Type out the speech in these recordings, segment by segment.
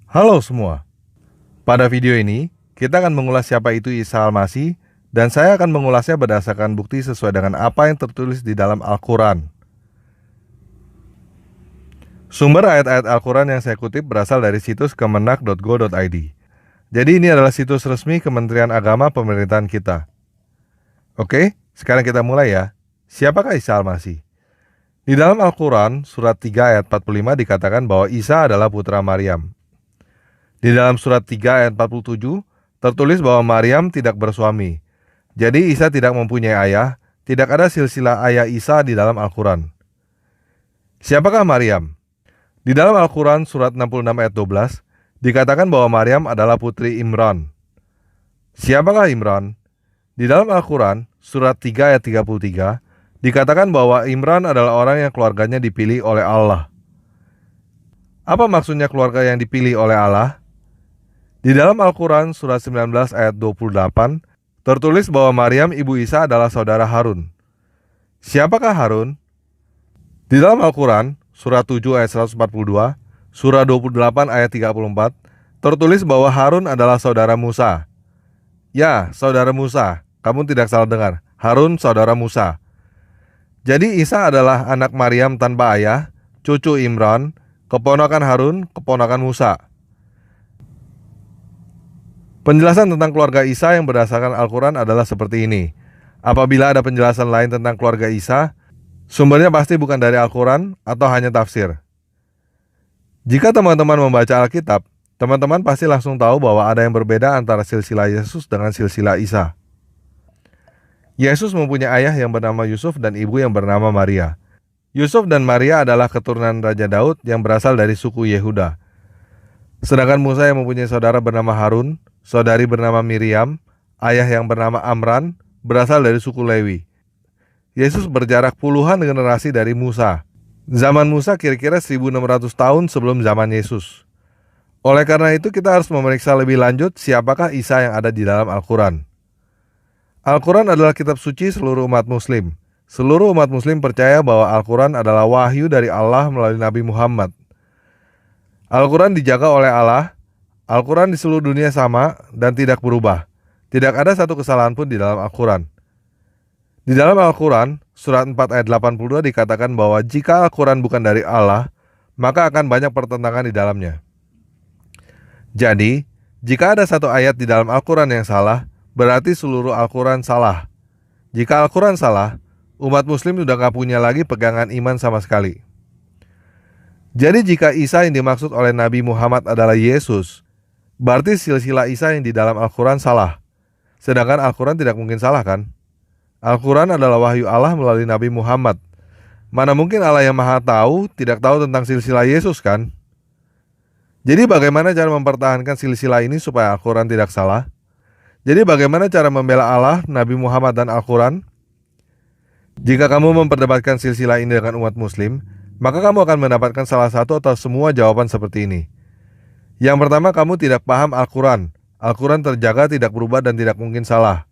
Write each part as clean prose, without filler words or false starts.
Halo semua, pada video ini kita akan mengulas siapa itu Isa Al-Masih dan saya akan mengulasnya berdasarkan bukti sesuai dengan apa yang tertulis di dalam Al-Quran. Sumber ayat-ayat Al-Quran yang saya kutip berasal dari situs kemenak.go.id. Jadi ini adalah situs resmi Kementerian Agama pemerintahan kita. Oke, sekarang kita mulai ya. Siapakah Isa Al-Masih? Di dalam Al-Quran, surat 3 ayat 45 dikatakan bahwa Isa adalah putra Maryam. Di dalam surat 3 ayat 47, tertulis bahwa Maryam tidak bersuami. Jadi Isa tidak mempunyai ayah, tidak ada silsilah ayah Isa di dalam Al-Quran. Siapakah Maryam? Di dalam Al-Quran surat 66 ayat 12, dikatakan bahwa Maryam adalah putri Imran. Siapakah Imran? Di dalam Al-Quran surat 3 ayat 33, dikatakan bahwa Imran adalah orang yang keluarganya dipilih oleh Allah. Apa maksudnya keluarga yang dipilih oleh Allah? Di dalam Al-Quran surat 19 ayat 28, tertulis bahwa Maryam ibu Isa adalah saudara Harun. Siapakah Harun? Di dalam Al-Quran surat 7 ayat 142, surah 28 ayat 34, tertulis bahwa Harun adalah saudara Musa. Ya, saudara Musa, kamu tidak salah dengar, Harun saudara Musa. Jadi Isa adalah anak Maryam tanpa ayah, cucu Imran, keponakan Harun, keponakan Musa. Penjelasan tentang keluarga Isa yang berdasarkan Al-Quran adalah seperti ini. Apabila ada penjelasan lain tentang keluarga Isa, sumbernya pasti bukan dari Al-Quran atau hanya tafsir. Jika teman-teman membaca Alkitab, teman-teman pasti langsung tahu bahwa ada yang berbeda antara silsilah Yesus dengan silsilah Isa. Yesus mempunyai ayah yang bernama Yusuf dan ibu yang bernama Maria. Yusuf dan Maria adalah keturunan Raja Daud yang berasal dari suku Yehuda. Sedangkan Musa yang mempunyai saudara bernama Harun, saudari bernama Miriam, ayah yang bernama Amran, berasal dari suku Lewi. Yesus berjarak puluhan generasi dari Musa. Zaman Musa kira-kira 1600 tahun sebelum zaman Yesus. Oleh karena itu kita harus memeriksa lebih lanjut siapakah Isa yang ada di dalam Al-Quran. Al-Quran adalah kitab suci seluruh umat muslim. Seluruh umat muslim percaya bahwa Al-Quran adalah wahyu dari Allah melalui Nabi Muhammad. Al-Quran dijaga oleh Allah. Al-Quran di seluruh dunia sama dan tidak berubah. Tidak ada satu kesalahan pun di dalam Al-Quran. Di dalam Al-Quran, surat 4 ayat 82 dikatakan bahwa jika Al-Quran bukan dari Allah, maka akan banyak pertentangan di dalamnya. Jadi, jika ada satu ayat di dalam Al-Quran yang salah, berarti seluruh Al-Quran salah. Jika Al-Quran salah, umat muslim sudah gak punya lagi pegangan iman sama sekali. Jadi jika Isa yang dimaksud oleh Nabi Muhammad adalah Yesus, berarti silsilah Isa yang di dalam Al-Quran salah. Sedangkan Al-Quran tidak mungkin salah kan? Al-Quran adalah wahyu Allah melalui Nabi Muhammad. Mana mungkin Allah yang maha tahu tidak tahu tentang silsilah Yesus kan? Jadi bagaimana cara mempertahankan silsilah ini supaya Al-Quran tidak salah? Jadi bagaimana cara membela Allah, Nabi Muhammad dan Al-Quran? Jika kamu memperdebatkan silsilah ini dengan umat muslim, maka kamu akan mendapatkan salah satu atau semua jawaban seperti ini. Yang pertama, kamu tidak paham Al-Quran. Al-Quran terjaga, tidak berubah, dan tidak mungkin salah.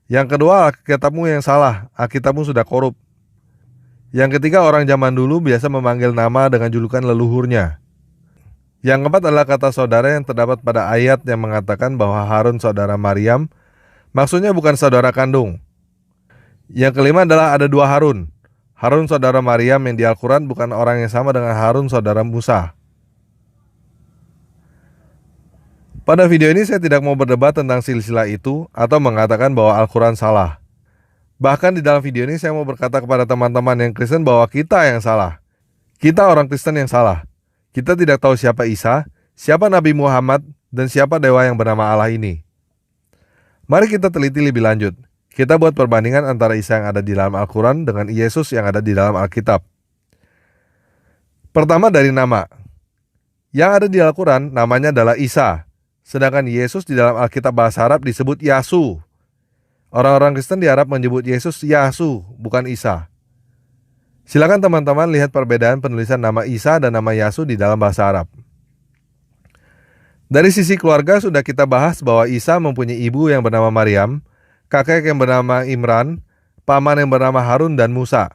Yang kedua, Alkitabmu yang salah. Alkitabmu sudah korup. Yang ketiga, orang zaman dulu biasa memanggil nama dengan julukan leluhurnya. Yang keempat adalah kata saudara yang terdapat pada ayat yang mengatakan bahwa Harun saudara Maryam, maksudnya bukan saudara kandung. Yang kelima adalah ada dua Harun. Harun saudara Maryam yang di Al-Quran bukan orang yang sama dengan Harun saudara Musa. Pada video ini saya tidak mau berdebat tentang silsilah itu atau mengatakan bahwa Al-Quran salah. Bahkan di dalam video ini saya mau berkata kepada teman-teman yang Kristen bahwa kita yang salah. Kita orang Kristen yang salah. Kita tidak tahu siapa Isa, siapa Nabi Muhammad, dan siapa dewa yang bernama Allah ini. Mari kita teliti lebih lanjut. Kita buat perbandingan antara Isa yang ada di dalam Al-Quran dengan Yesus yang ada di dalam Alkitab. Pertama dari nama. Yang ada di Al-Quran namanya adalah Isa. Sedangkan Yesus di dalam Alkitab bahasa Arab disebut Yasu. Orang-orang Kristen di Arab menyebut Yesus Yasu, bukan Isa. Silakan teman-teman lihat perbedaan penulisan nama Isa dan nama Yasu di dalam bahasa Arab. Dari sisi keluarga sudah kita bahas bahwa Isa mempunyai ibu yang bernama Maryam, kakek yang bernama Imran, paman yang bernama Harun dan Musa.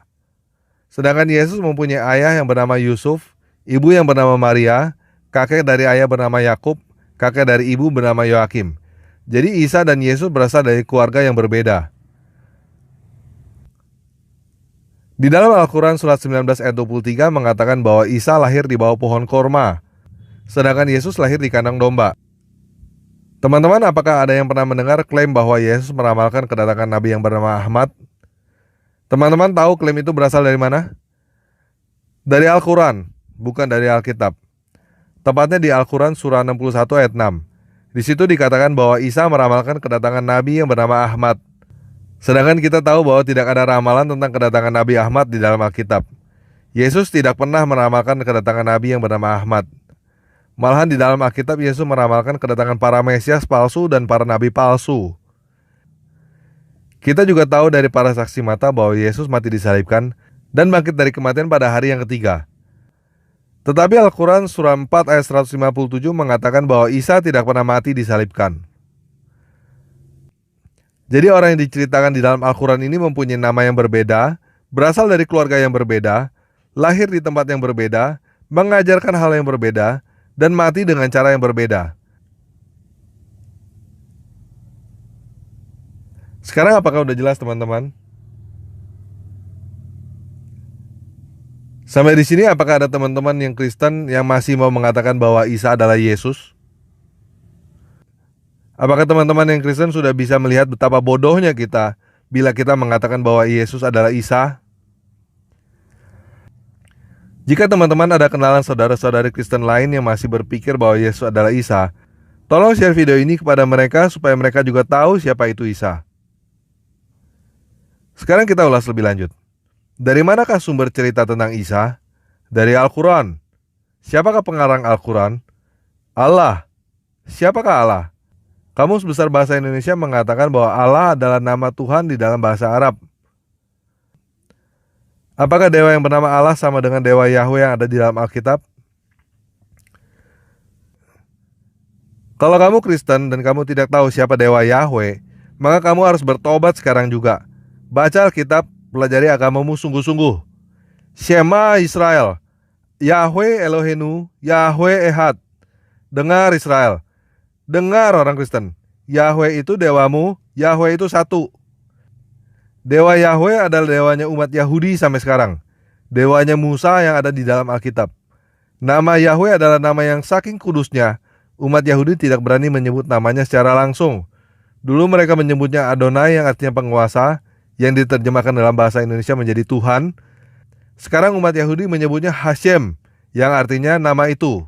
Sedangkan Yesus mempunyai ayah yang bernama Yusuf, ibu yang bernama Maria, kakek dari ayah bernama Yakub, kakek dari ibu bernama Yoakim. Jadi Isa dan Yesus berasal dari keluarga yang berbeda. Di dalam Al-Quran surat 19 ayat 23 mengatakan bahwa Isa lahir di bawah pohon korma, sedangkan Yesus lahir di kandang domba. Teman-teman, apakah ada yang pernah mendengar klaim bahwa Yesus meramalkan kedatangan Nabi yang bernama Ahmad? Teman-teman tahu klaim itu berasal dari mana? Dari Al-Quran, bukan dari Alkitab. Tepatnya di Al-Quran surah 61 ayat 6. Di situ dikatakan bahwa Isa meramalkan kedatangan Nabi yang bernama Ahmad. Sedangkan kita tahu bahwa tidak ada ramalan tentang kedatangan Nabi Ahmad di dalam Alkitab. Yesus tidak pernah meramalkan kedatangan Nabi yang bernama Ahmad. Malahan di dalam Alkitab Yesus meramalkan kedatangan para Mesias palsu dan para Nabi palsu. Kita juga tahu dari para saksi mata bahwa Yesus mati disalibkan dan bangkit dari kematian pada hari yang ketiga. Tetapi Al-Quran surah 4 ayat 157 mengatakan bahwa Isa tidak pernah mati disalibkan. Jadi orang yang diceritakan di dalam Al-Quran ini mempunyai nama yang berbeda, berasal dari keluarga yang berbeda, lahir di tempat yang berbeda, mengajarkan hal yang berbeda, dan mati dengan cara yang berbeda. Sekarang apakah udah jelas teman-teman? Sampai di sini apakah ada teman-teman yang Kristen yang masih mau mengatakan bahwa Isa adalah Yesus? Apakah teman-teman yang Kristen sudah bisa melihat betapa bodohnya kita bila kita mengatakan bahwa Yesus adalah Isa? Jika teman-teman ada kenalan saudara-saudari Kristen lain yang masih berpikir bahwa Yesus adalah Isa, tolong share video ini kepada mereka supaya mereka juga tahu siapa itu Isa. Sekarang kita ulas lebih lanjut. Dari manakah sumber cerita tentang Isa? Dari Al-Quran. Siapakah pengarang Al-Quran? Allah. Siapakah Allah? Kamus Besar Bahasa Indonesia mengatakan bahwa Allah adalah nama Tuhan di dalam bahasa Arab. Apakah dewa yang bernama Allah sama dengan dewa Yahweh yang ada di dalam Alkitab? Kalau kamu Kristen dan kamu tidak tahu siapa dewa Yahweh, maka kamu harus bertobat sekarang juga. Baca Alkitab, pelajari agamamu sungguh-sungguh. Shema Israel, Yahweh Elohenu, Yahweh Ehad. Dengar Israel, dengar orang Kristen, Yahweh itu dewamu, Yahweh itu satu. Dewa Yahweh adalah dewanya umat Yahudi sampai sekarang. Dewanya Musa yang ada di dalam Alkitab. Nama Yahweh adalah nama yang saking kudusnya, umat Yahudi tidak berani menyebut namanya secara langsung. Dulu mereka menyebutnya Adonai yang artinya penguasa, yang diterjemahkan dalam bahasa Indonesia menjadi Tuhan. Sekarang umat Yahudi menyebutnya Hashem, yang artinya nama itu.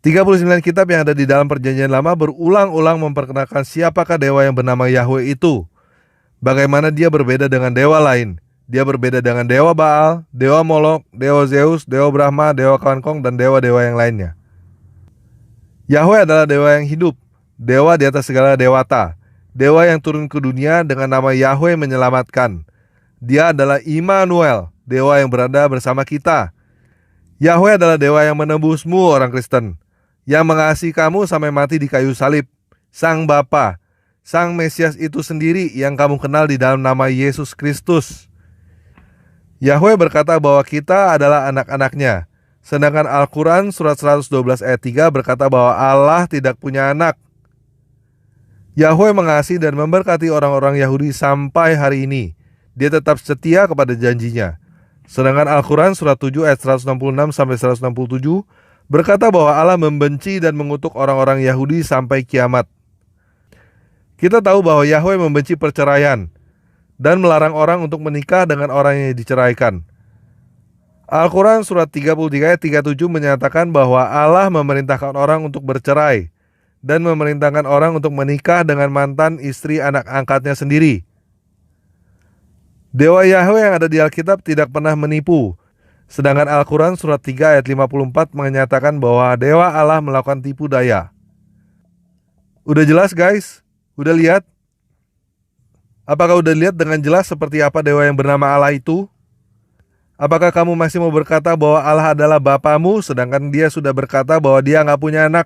39 kitab yang ada di dalam perjanjian lama berulang-ulang memperkenalkan siapakah dewa yang bernama Yahweh itu. Bagaimana dia berbeda dengan dewa lain. Dia berbeda dengan dewa Baal, dewa Molok, dewa Zeus, dewa Brahma, dewa Kankong, dan dewa-dewa yang lainnya. Yahweh adalah dewa yang hidup, dewa di atas segala dewata, dewa yang turun ke dunia dengan nama Yahweh menyelamatkan. Dia adalah Immanuel, dewa yang berada bersama kita. Yahweh adalah dewa yang menebusmu orang Kristen, yang mengasihi kamu sampai mati di kayu salib. Sang Bapa, Sang Mesias itu sendiri yang kamu kenal di dalam nama Yesus Kristus. Yahweh berkata bahwa kita adalah anak-anaknya. Sedangkan Al-Quran surat 112 ayat 3 berkata bahwa Allah tidak punya anak. Yahweh mengasihi dan memberkati orang-orang Yahudi sampai hari ini. Dia tetap setia kepada janjinya. Sedangkan Al-Quran surat 7 ayat 166 sampai 167 berkata bahwa Allah membenci dan mengutuk orang-orang Yahudi sampai kiamat. Kita tahu bahwa Yahweh membenci perceraian dan melarang orang untuk menikah dengan orang yang diceraikan. Al-Quran surat 33 ayat 37 menyatakan bahwa Allah memerintahkan orang untuk bercerai dan memerintahkan orang untuk menikah dengan mantan istri anak angkatnya sendiri. Dewa Yahweh yang ada di Alkitab tidak pernah menipu. Sedangkan Al-Quran surat 3 ayat 54 menyatakan bahwa dewa Allah melakukan tipu daya. Udah jelas guys? Udah lihat? Apakah udah lihat dengan jelas seperti apa dewa yang bernama Allah itu? Apakah kamu masih mau berkata bahwa Allah adalah Bapamu, sedangkan dia sudah berkata bahwa dia nggak punya anak?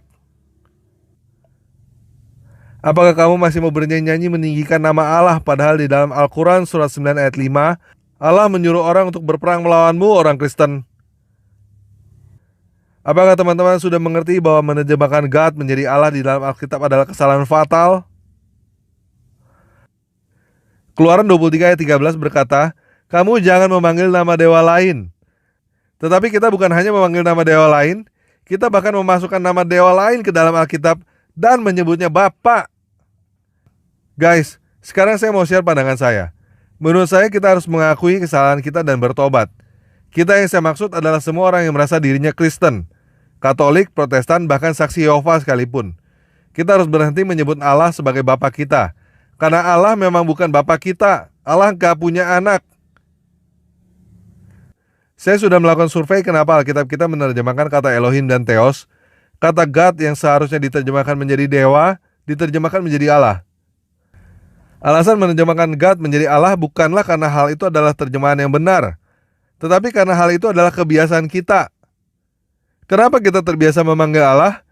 Apakah kamu masih mau bernyanyi meninggikan nama Allah, padahal di dalam Al-Quran surat 9 ayat 5, Allah menyuruh orang untuk berperang melawanmu orang Kristen? Apakah teman-teman sudah mengerti bahwa menerjemahkan God menjadi Allah di dalam Alkitab adalah kesalahan fatal? Keluaran 23 ayat 13 berkata, "Kamu jangan memanggil nama dewa lain." Tetapi kita bukan hanya memanggil nama dewa lain, kita bahkan memasukkan nama dewa lain ke dalam Alkitab dan menyebutnya Bapa. Guys, sekarang saya mau share pandangan saya. Menurut saya kita harus mengakui kesalahan kita dan bertobat. Kita yang saya maksud adalah semua orang yang merasa dirinya Kristen, Katolik, Protestan, bahkan saksi Yehova sekalipun. Kita harus berhenti menyebut Allah sebagai Bapa kita. Karena Allah memang bukan Bapa kita. Allah gak punya anak. Saya sudah melakukan survei kenapa Alkitab kita menerjemahkan kata Elohim dan Theos. Kata God yang seharusnya diterjemahkan menjadi dewa, diterjemahkan menjadi Allah. Alasan menerjemahkan God menjadi Allah bukanlah karena hal itu adalah terjemahan yang benar, tetapi karena hal itu adalah kebiasaan kita. Kenapa kita terbiasa memanggil Allah?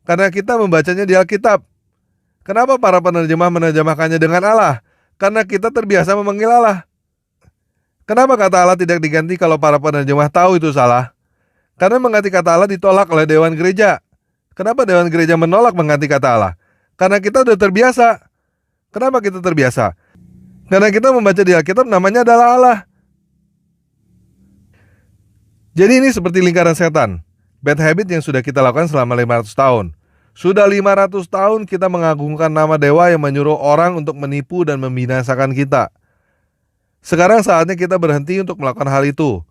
Karena kita membacanya di Alkitab. Kenapa para penerjemah menerjemahkannya dengan Allah? Karena kita terbiasa memanggil Allah. Kenapa kata Allah tidak diganti kalau para penerjemah tahu itu salah? Karena mengganti kata Allah ditolak oleh Dewan Gereja. Kenapa Dewan Gereja menolak mengganti kata Allah? Karena kita sudah terbiasa. Kenapa kita terbiasa? Karena kita membaca di Alkitab namanya adalah Allah. Jadi ini seperti lingkaran setan. Bad habit yang sudah kita lakukan selama 500 tahun. Sudah 500 tahun kita mengagungkan nama dewa yang menyuruh orang untuk menipu dan membinasakan kita. Sekarang saatnya kita berhenti untuk melakukan hal itu.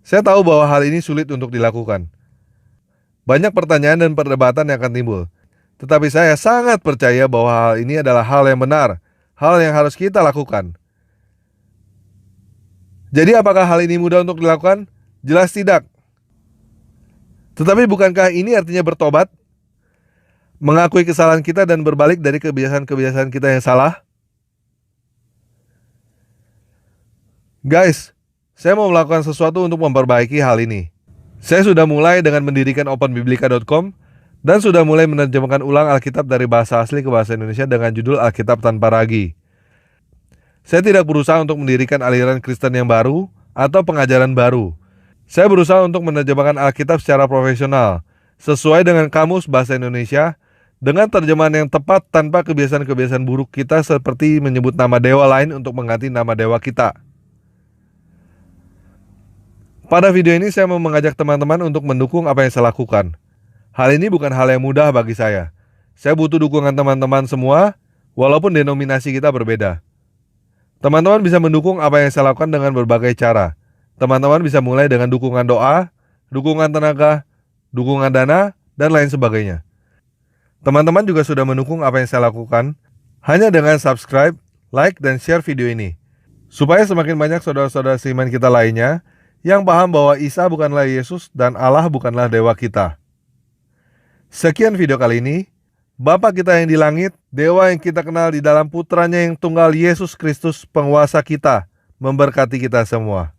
Saya tahu bahwa hal ini sulit untuk dilakukan. Banyak pertanyaan dan perdebatan yang akan timbul. Tetapi saya sangat percaya bahwa hal ini adalah hal yang benar. Hal yang harus kita lakukan. Jadi apakah hal ini mudah untuk dilakukan? Jelas tidak. Tetapi bukankah ini artinya bertobat? Mengakui kesalahan kita dan berbalik dari kebiasaan-kebiasaan kita yang salah? Guys, saya mau melakukan sesuatu untuk memperbaiki hal ini. Saya sudah mulai dengan mendirikan openbiblika.com dan sudah mulai menerjemahkan ulang Alkitab dari bahasa asli ke bahasa Indonesia dengan judul Alkitab Tanpa Ragi. Saya tidak berusaha untuk mendirikan aliran Kristen yang baru atau pengajaran baru. Saya berusaha untuk menerjemahkan Alkitab secara profesional, sesuai dengan kamus bahasa Indonesia, dengan terjemahan yang tepat tanpa kebiasaan-kebiasaan buruk kita seperti menyebut nama dewa lain untuk mengganti nama dewa kita. Pada video ini saya mau mengajak teman-teman untuk mendukung apa yang saya lakukan. Hal ini bukan hal yang mudah bagi saya. Saya butuh dukungan teman-teman semua, walaupun denominasi kita berbeda. Teman-teman bisa mendukung apa yang saya lakukan dengan berbagai cara. Teman-teman bisa mulai dengan dukungan doa, dukungan tenaga, dukungan dana, dan lain sebagainya. Teman-teman juga sudah mendukung apa yang saya lakukan hanya dengan subscribe, like, dan share video ini. Supaya semakin banyak saudara-saudara seiman kita lainnya yang paham bahwa Isa bukanlah Yesus dan Allah bukanlah dewa kita. Sekian video kali ini. Bapa kita yang di langit, dewa yang kita kenal di dalam putranya yang tunggal Yesus Kristus penguasa kita, memberkati kita semua.